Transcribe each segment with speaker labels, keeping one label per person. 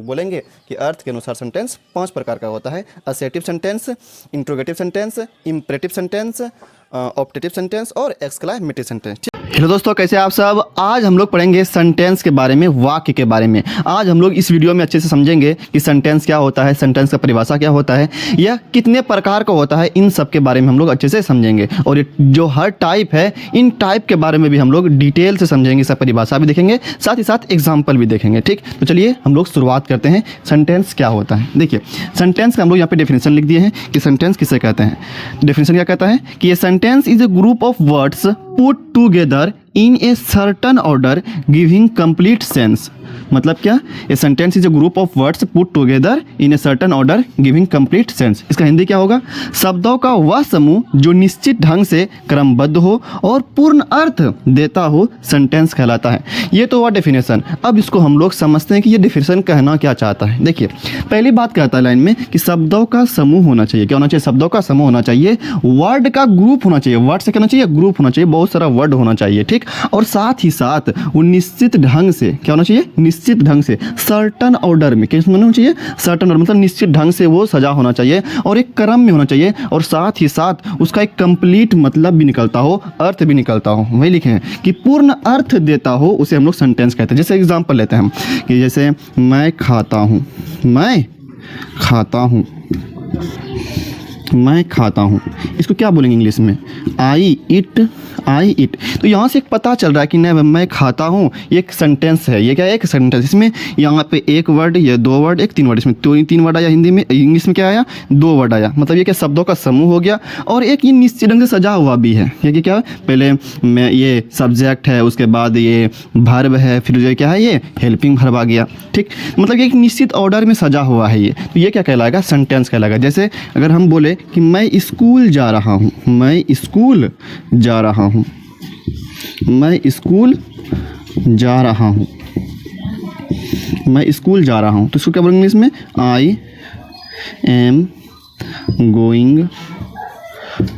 Speaker 1: बोलेंगे कि अर्थ के अनुसार सेंटेंस 5 प्रकार का होता है। Assertive sentence, interrogative sentence, imperative sentence, optative sentence और एक्सक्लेमेटिव सेंटेंस। हेलो दोस्तों, कैसे आप सब। आज हम लोग पढ़ेंगे सेंटेंस के बारे में, वाक्य के बारे में। आज हम लोग इस वीडियो में अच्छे से समझेंगे कि सेंटेंस क्या होता है, सेंटेंस का परिभाषा क्या होता है, या कितने प्रकार का होता है। इन सब के बारे में हम लोग अच्छे से समझेंगे और ये जो हर टाइप है, इन टाइप के बारे में भी हम लोग डिटेल से समझेंगे। सब परिभाषा भी देखेंगे, साथ ही साथ एग्जाम्पल भी देखेंगे। ठीक, तो चलिए हम लोग शुरुआत करते हैं। सेंटेंस क्या होता है, देखिए सेंटेंस का हम लोग यहाँ पे डेफिनेशन लिख दिए हैं कि सेंटेंस किसे कहते हैं। डेफिनेशन क्या कहता है कि ये sentence is a group of words put together in a certain order giving complete sense। मतलब क्या, a sentence is a group of words put together in a certain order giving complete sense. इसका हिंदी क्या होगा, शब्दों का वह समूह जो निश्चित ढंग से क्रमबद्ध हो और पूर्ण अर्थ देता हो, सेंटेंस कहलाता है। ये तो हुआ डेफिनेशन। अब इसको हम लोग समझते हैं कि ये डेफिनेशन कहना क्या चाहता है। देखिए पहली बात कहता है लाइन में कि शब्दों का समूह होना चाहिए। क्या होना चाहिए, शब्दों का समूह होना चाहिए, वर्ड का ग्रुप होना चाहिए। वर्ड से कहना चाहिए ग्रुप होना चाहिए, बहुत सारा वर्ड होना चाहिए। ठीक, और साथ ही साथ वो निश्चित ढंग से, क्या होना चाहिए, निश्चित ढंग से, सर्टन ऑर्डर में। किस में होना चाहिए, सर्टन ऑर्डर, मतलब निश्चित ढंग से वो सजा होना चाहिए और एक क्रम में होना चाहिए, और साथ ही साथ उसका एक कंप्लीट मतलब भी निकलता हो, अर्थ भी निकलता हो। वही लिखे हैं कि पूर्ण अर्थ देता हो, उसे हम लोग सेंटेंस कहते हैं। जैसे एग्जांपल लेते हैं हम कि जैसे मैं खाता हूँ, मैं खाता हूँ, मैं खाता हूँ, इसको क्या बोलेंगे इंग्लिश में, आई इट, आई इट। तो यहाँ से एक पता चल रहा है कि नहीं मैं खाता हूँ, ये एक सेंटेंस है। ये क्या है, एक सेंटेंस। इसमें यहाँ पे एक वर्ड या दो वर्ड, एक तीन वर्ड, इसमें तो तीन वर्ड आया हिंदी में, इंग्लिश में क्या आया, दो वर्ड आया। मतलब ये क्या, शब्दों का समूह हो गया और एक ये निश्चित ढंग से सजा हुआ भी है। ये क्या, पहले मैं ये सब्जेक्ट है, उसके बाद ये वर्ब है, फिर जो क्या है ये हेल्पिंग वर्ब आ गया। ठीक, मतलब ये एक निश्चित ऑर्डर में सजा हुआ है ये। तो ये क्या कहलाएगा, सेंटेंस कहलाएगा। जैसे अगर हम बोले कि मैं स्कूल जा रहा हूँ, मैं स्कूल जा रहा हूँ, मैं स्कूल जा रहा हूँ, मैं स्कूल जा रहा हूँ, तो इसको क्या बोलेंगे इंग्लिश में, I am going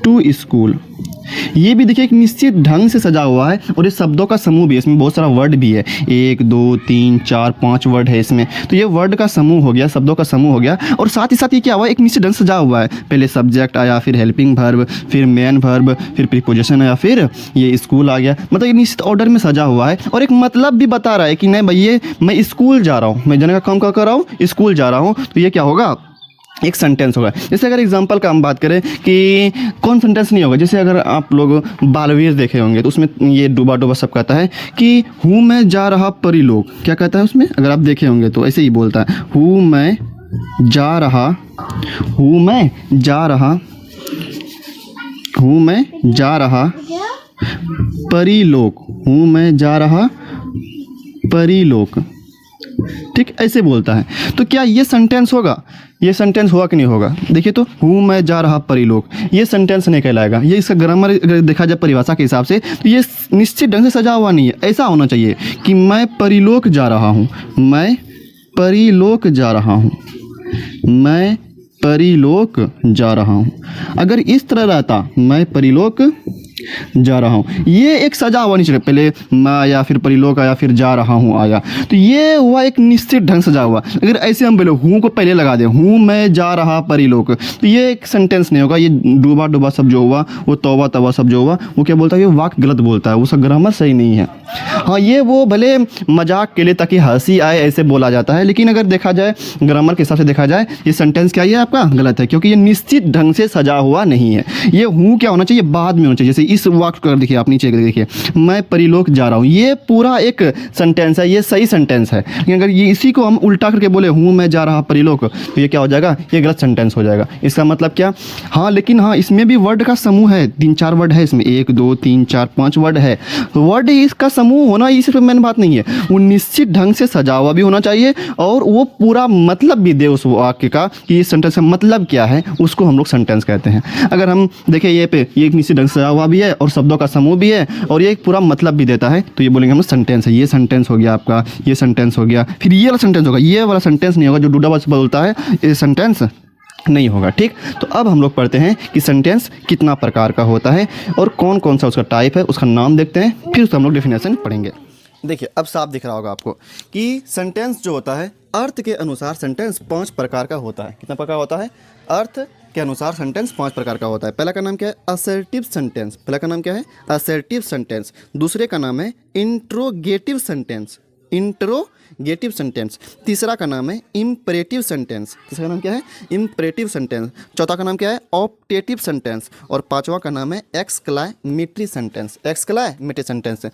Speaker 1: to school. ये भी देखिए एक निश्चित ढंग से सजा हुआ है और ये शब्दों का समूह भी है। इसमें बहुत सारा वर्ड भी है, 1 2 3 4 5 वर्ड है इसमें। तो ये वर्ड का समूह हो गया, शब्दों का समूह हो गया, और साथ ही साथ ये क्या हुआ, एक निश्चित ढंग से सजा हुआ है। पहले सब्जेक्ट आया, फिर हेल्पिंग वर्ब, फिर मेन वर्ब, फिर प्रीपोजिशन आया, फिर ये स्कूल आ गया। मतलब ये निश्चित ऑर्डर में सजा हुआ है और एक मतलब भी बता रहा है कि नहीं भाई ये मैं स्कूल जा रहा हूँ, मैं जाने का काम क्या कर रहा हूँ, स्कूल जा रहा हूँ। तो ये क्या होगा, एक सेंटेंस होगा। जैसे अगर एग्जांपल का हम बात करें कि कौन सेंटेंस नहीं होगा, जैसे अगर आप लोग बालवीर देखे होंगे तो उसमें ये डूबा डूबा सब कहता है कि हूँ मैं जा रहा परिलोक। क्या कहता है उसमें, अगर आप देखे होंगे तो ऐसे ही बोलता है, हूँ मैं जा रहा, हूँ मैं जा रहा, हूँ मैं जा रहा परिलोक, हूँ मैं जा रहा परिलोक। ठीक, ऐसे बोलता है। तो क्या ये सेंटेंस होगा, ये सेंटेंस होगा कि नहीं होगा। देखिए तो हूँ मैं जा रहा परिलोक, ये सेंटेंस नहीं कहलाएगा। ये इसका ग्रामर अगर देखा जाए परिभाषा के हिसाब से तो ये निश्चित ढंग से सजा हुआ नहीं है। ऐसा होना चाहिए कि मैं परिलोक जा रहा हूँ, मैं परिलोक जा रहा हूँ, मैं परिलोक जा रहा हूँ। अगर इस तरह रहता, मैं परिलोक जा रहा हूँ, ये एक सजा हुआ नहीं चाहिए। पहले मैं आया, फिर परिलोक आया, फिर जा रहा हूँ आया, तो ये हुआ एक निश्चित ढंग सजा हुआ। अगर ऐसे हम बोले हूँ को पहले लगा दें, हूँ मैं जा रहा परिलोक, तो ये एक सेंटेंस नहीं होगा। ये डूबा डूबा सब जो हुआ, वो तौबा तवा सब जो हुआ, वो क्या बोलता है, ये वाक्य गलत बोलता है, उसका ग्रामर सही नहीं है। हाँ, ये वो भले मजाक के लिए ताकि हंसी आए ऐसे बोला जाता है, लेकिन अगर देखा जाए ग्रामर के हिसाब से देखा जाए, ये सेंटेंस क्या है आपका गलत है, क्योंकि ये निश्चित ढंग से सजा हुआ नहीं है। ये हूँ क्या होना चाहिए, बाद में होना चाहिए। जैसे इस वाक्य को देखिए, आप नीचे देखिए, मैं परिलोक जा रहा हूँ, ये पूरा एक सेंटेंस है, ये सही सेंटेंस है। लेकिन अगर ये इसी को हम उल्टा करके बोले हूँ मैं जा रहा परिलोक, तो ये क्या हो जाएगा, ये गलत सेंटेंस हो जाएगा। इसका मतलब क्या, हाँ लेकिन हाँ इसमें भी वर्ड का समूह है, 3-4 वर्ड है इसमें, 1 2 3 4 5 वर्ड है। वर्ड इसका समूह होना ये सिर्फ मेन बात नहीं है, वो निश्चित ढंग से सजा हुआ भी होना चाहिए और वो पूरा मतलब भी दे उस वाक्य का कि इस सेंटेंस का मतलब क्या है, उसको हम लोग सेंटेंस कहते हैं। अगर हम देखें ये पे, ये एक निश्चित ढंग से सजा हुआ भी है और शब्दों का समूह भी है और ये एक पूरा मतलब भी देता है, तो ये बोलेंगे हम सेंटेंस है। ये सेंटेंस हो गया आपका, ये सेंटेंस हो गया, फिर ये वाला सेंटेंस होगा। ये वाला सेंटेंस नहीं होगा जो डूडा बस बोलता है, ये सेंटेंस नहीं होगा। ठीक, तो अब हम लोग पढ़ते हैं कि सेंटेंस कितना प्रकार का होता है और कौन कौन सा उसका टाइप है, उसका नाम देखते हैं, फिर उसका हम लोग डेफिनेशन पढ़ेंगे। देखिए अब साफ दिख रहा होगा आपको कि सेंटेंस जो होता है अर्थ के अनुसार सेंटेंस 5 प्रकार का होता है। कितना प्रकार होता है? अर्थ के अनुसार सेंटेंस 5 प्रकार का होता है। पहला का नाम क्या है? Assertive sentence. पहला का नाम क्या है? Assertive sentence. दूसरे का नाम है इंट्रोगेटिव सेंटेंस। Interrogative sentence. तीसरा का नाम है इम्परेटिव सेंटेंस। तीसरा का नाम क्या है? Imperative sentence. चौथा का नाम क्या है? Optative sentence. और पांचवा का नाम है एक्सक्लामेटरी सेंटेंस। Exclamatory sentence.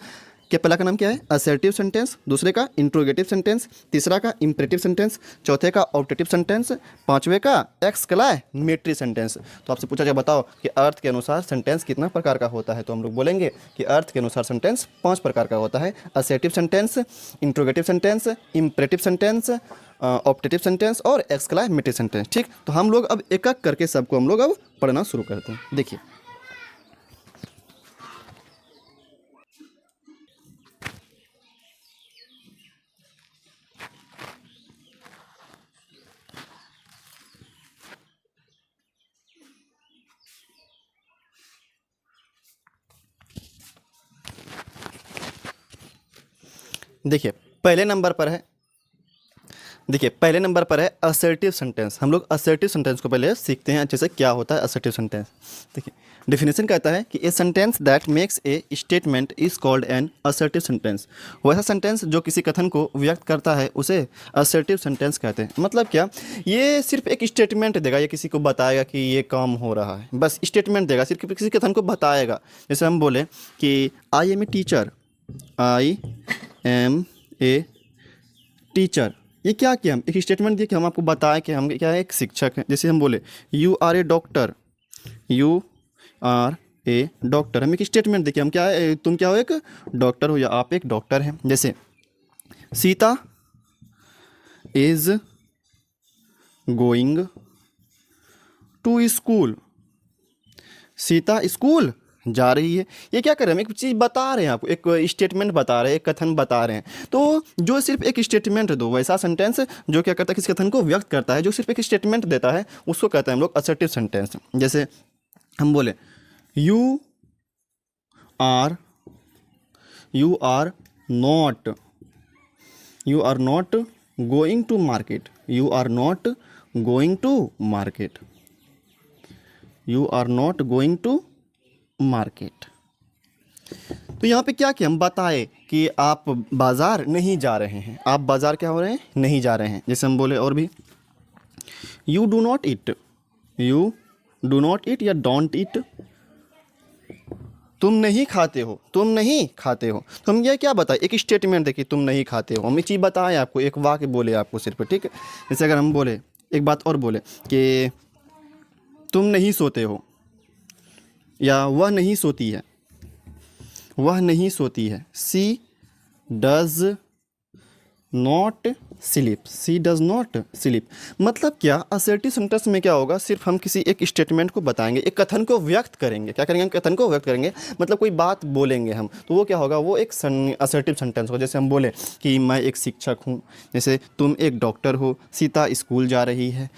Speaker 1: क्या पहला का नाम क्या है? Assertive sentence. दूसरे का इंट्रोगेटिव सेंटेंस। तीसरा का इम्परेटिव सेंटेंस। चौथे का ऑप्टेटिव सेंटेंस। पांचवे का एक्सक्लामेटरी सेंटेंस। तो आपसे पूछा जाए बताओ कि अर्थ के अनुसार सेंटेंस कितना प्रकार का होता है, तो हम लोग बोलेंगे कि अर्थ के अनुसार सेंटेंस 5 प्रकार का होता है। Assertive sentence, interrogative sentence, imperative sentence, optative sentence और एक्सक्लामेटरी सेंटेंस। ठीक, तो हम लोग अब एक एक करके सबको हम लोग अब पढ़ना शुरू करते हैं। देखिए देखिए पहले नंबर पर है, देखिए पहले नंबर पर है असर्टिव सेंटेंस। हम लोग असर्टिव सेंटेंस को पहले सीखते हैं अच्छे से, क्या होता है असर्टिव सेंटेंस। देखिए डिफिनेशन कहता है कि a sentence that makes a statement is called an assertive sentence. वैसा सेंटेंस जो किसी कथन को व्यक्त करता है उसे असर्टिव सेंटेंस कहते हैं। मतलब क्या? ये सिर्फ एक स्टेटमेंट देगा, ये किसी को बताएगा कि ये काम हो रहा है, बस स्टेटमेंट देगा, सिर्फ किसी कथन को बताएगा। जैसे हम बोले कि I am a teacher, I am a teacher, ये क्या किया? हम एक स्टेटमेंट दिए कि हम आपको बताएं कि हम क्या है, एक शिक्षक हैं। जैसे हम बोले you are a doctor, you are a doctor, हम एक स्टेटमेंट देखिए हम क्या है, तुम क्या हो, एक डॉक्टर हो या आप एक डॉक्टर हैं। जैसे Sita is going to school, Sita school जा रही है। ये क्या कर रहे हैं? हम एक चीज़ बता रहे हैं आपको, एक स्टेटमेंट बता रहे हैं, एक कथन बता रहे हैं। तो जो सिर्फ एक स्टेटमेंट दो, वैसा सेंटेंस जो क्या करता है, किसी कथन को व्यक्त करता है, जो सिर्फ एक स्टेटमेंट देता है, उसको कहते हैं हम लोग असर्टिव सेंटेंस। जैसे हम बोले you are not, you are not going to market, you are not going to market, you are not going to market. तो यहाँ पे क्या किया? हम बताए कि आप बाज़ार नहीं जा रहे हैं, आप बाज़ार क्या हो रहे हैं? नहीं जा रहे हैं। जैसे हम बोले और भी you do not eat, you do not eat या डोंट ईट, तुम नहीं खाते हो, तुम नहीं खाते हो। तो हम ये क्या बताए? एक स्टेटमेंट देखिए, तुम नहीं खाते हो, हम ये चीज़ बताएं आपको, एक वाक्य बोले आपको सिर्फ। ठीक है, जैसे अगर हम बोले एक बात और बोले कि तुम नहीं सोते हो, या वह नहीं सोती है, वह नहीं सोती है, she does not sleep, she does not sleep. मतलब क्या? असर्टिव सेंटेंस में क्या होगा? सिर्फ हम किसी एक स्टेटमेंट को बताएंगे, एक कथन को व्यक्त करेंगे। क्या करेंगे? हम कथन को व्यक्त करेंगे, मतलब कोई बात बोलेंगे हम, तो वो क्या होगा? वो एक असर्टिव सेंटेंस होगा। जैसे हम बोले कि मैं एक शिक्षक हूँ, जैसे तुम एक डॉक्टर हो, सीता स्कूल जा रही है,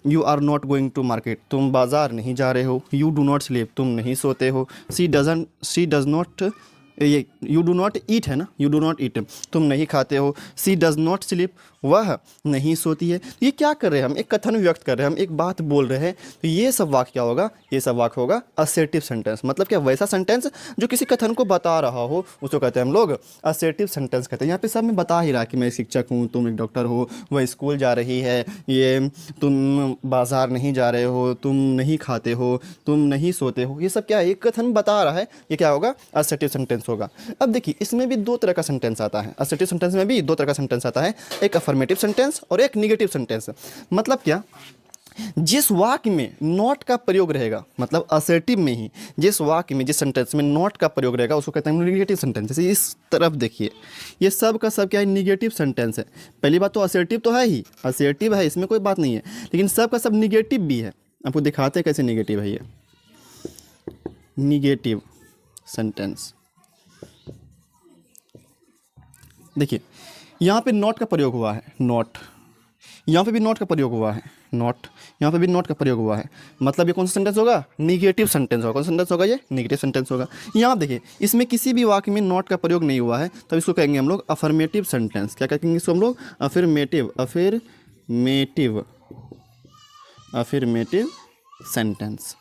Speaker 1: you are not going to market, तुम बाज़ार नहीं जा रहे हो, यू डू नॉट स्लीप, तुम नहीं सोते हो, सी डज नॉट, ये यू डू नॉट ईट है ना, यू डू नॉट ईट, तुम नहीं खाते हो, सी डज नॉट स्लीप, वह नहीं सोती है। ये क्या कर रहे हैं? हम एक कथन व्यक्त कर रहे हैं, हम एक बात बोल रहे हैं। तो ये सब वाक्य क्या होगा? ये सब वाक्य होगा असर्टिव सेंटेंस। मतलब क्या? वैसा सेंटेंस जो किसी कथन को बता रहा हो, उसको कहते हैं हम लोग असर्टिव सेंटेंस कहते हैं। यहाँ पे सब में बता ही रहा कि मैं शिक्षक हूँ, तुम एक डॉक्टर हो, वह स्कूल जा रही है, ये तुम बाज़ार नहीं जा रहे हो, तुम नहीं खाते हो, तुम नहीं सोते हो, ये सब क्या है? एक कथन बता रहा है, ये क्या होगा? असर्टिव सेंटेंस होगा। अब देखिए इसमें भी दो तरह का सेंटेंस आता है, असर्टिव सेंटेंस में भी दो तरह का सेंटेंस आता है, एक अफर्मेटिव सेंटेंस और एक निगेटिव सेंटेंस। मतलब क्या? जिस वाक्य में नॉट का प्रयोग रहेगा, मतलब असर्टिव में ही जिस वाक्य में, जिस सेंटेंस में नॉट का प्रयोग रहेगा, उसको कहते हैं निगेटिव सेंटेंस। जैसे इस तरफ देखिए, ये सब का सब क्या है? निगेटिव सेंटेंस है। पहली बात तो असर्टिव तो है ही, असर्टिव है, इसमें कोई बात नहीं है, लेकिन सब का सब निगेटिव भी है। आपको दिखाते हैं कैसे निगेटिव है ये निगेटिव सेंटेंस। देखिए यहाँ पे नॉट का प्रयोग हुआ है, नॉट, यहाँ पे भी नॉट का प्रयोग हुआ है, नॉट, यहाँ पे भी नॉट का प्रयोग हुआ है, मतलब ये कौन सा सेंटेंस होगा, निगेटिव सेंटेंस होगा। कौन सा सेंटेंस होगा, ये निगेटिव सेंटेंस होगा। यहाँ आप देखिए इसमें किसी भी वाक्य में नॉट का प्रयोग नहीं हुआ है, तब इसको कहेंगे हम लोग अफर्मेटिव सेंटेंस। क्या कहेंगे इसको हम लोग, अफर्मेटिव सेंटेंस।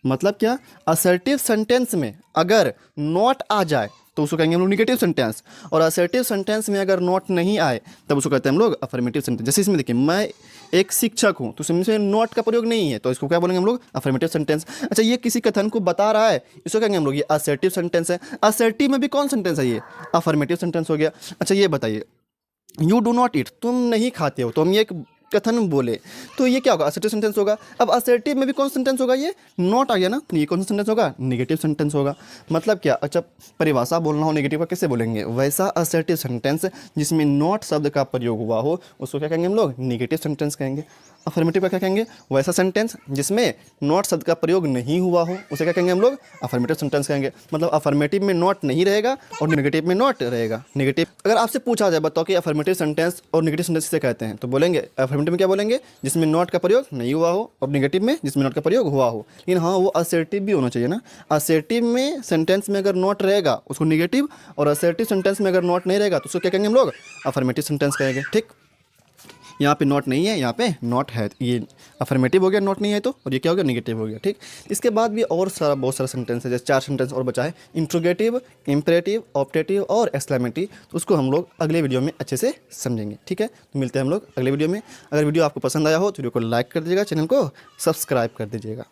Speaker 1: मतलब क्या, असर्टिव सेंटेंस में अगर नॉट आ जाए तो उसको कहेंगे हम लोग निगेटिव सेंटेंस, और असर्टिव सेंटेंस में अगर नॉट नहीं आए तब उसको कहते हैं हम लोग अफर्मेटिव सेंटेंस। जैसे इसमें देखिए मैं एक शिक्षक हूँ, तो इसमें नॉट का प्रयोग नहीं है, तो इसको क्या बोलेंगे हम लोग, अफर्मेटिव सेंटेंस। अच्छा, ये किसी कथन को बता रहा है, इसको कहेंगे हम लोग ये असर्टिव सेंटेंस है। असर्टिव में भी कौन सेंटेंस है, ये अफर्मेटिव सेंटेंस हो गया। अच्छा ये बताइए, यू डू नॉट ईट, तुम नहीं खाते हो, तो हम ये एक कथन बोले तो ये क्या होगा, असर्टिव सेंटेंस होगा। अब असर्टिव में भी कौन सेंटेंस होगा, ये नॉट आ गया ना, तो ये कौन सा सेंटेंस होगा, निगेटिव सेंटेंस होगा। मतलब क्या, अच्छा परिभाषा बोलना हो नेगेटिव का कैसे बोलेंगे, वैसा असर्टिव सेंटेंस जिसमें नॉट शब्द का प्रयोग हुआ हो उसको क्या कहेंगे हम लोग, निगेटिव सेंटेंस कहेंगे। अफर्मेटिव का क्या कहेंगे, वैसा सेंटेंस जिसमें नॉट शब्द का प्रयोग नहीं हुआ हो उसे क्या कहेंगे हम लोग, अफर्मेटिव सेंटेंस कहेंगे। मतलब अफर्मेटिव में नॉट नहीं रहेगा और नेगेटिव में नॉट रहेगा। नेगेटिव, अगर आपसे पूछा जाए बताओ कि अफर्मेटिव सेंटेंस और नेगेटिव सेंटेंस किसे कहते हैं, तो बोलेंगे अफर्मेटिव में क्या बोलेंगे, जिसमें नॉट का प्रयोग नहीं हुआ हो, और नेगेटिव में जिसमें नॉट का प्रयोग हुआ हो। लेकिन हाँ वो असर्टिव भी होना चाहिए ना, असर्टिव में सेंटेंस में अगर नॉट रहेगा उसको निगेटिव, और असर्टिव सेंटेंस में अगर नॉट नहीं रहेगा तो उसको क्या कहेंगे हम लोग, अफर्मेटिव सेंटेंस कहेंगे। ठीक, यहाँ पे नॉट नहीं है, यहाँ पे नॉट है, ये अफर्मेटिव हो गया, नॉट नहीं है तो, और ये क्या हो गया, निगेटिव हो गया। ठीक, इसके बाद भी और सारा बहुत सारा सेंटेंस है, जैसे 4 सेंटेंस और बचा है, इंट्रोगेटिव, इम्परेटिव, ऑप्टेटिव और एक्सक्लेमेटिव। तो उसको हम लोग अगले वीडियो में अच्छे से समझेंगे। ठीक है, तो मिलते हैं हम लोग अगले वीडियो में। अगर वीडियो आपको पसंद आया हो तो वीडियो को लाइक कर दीजिएगा, चैनल को सब्सक्राइब कर दीजिएगा।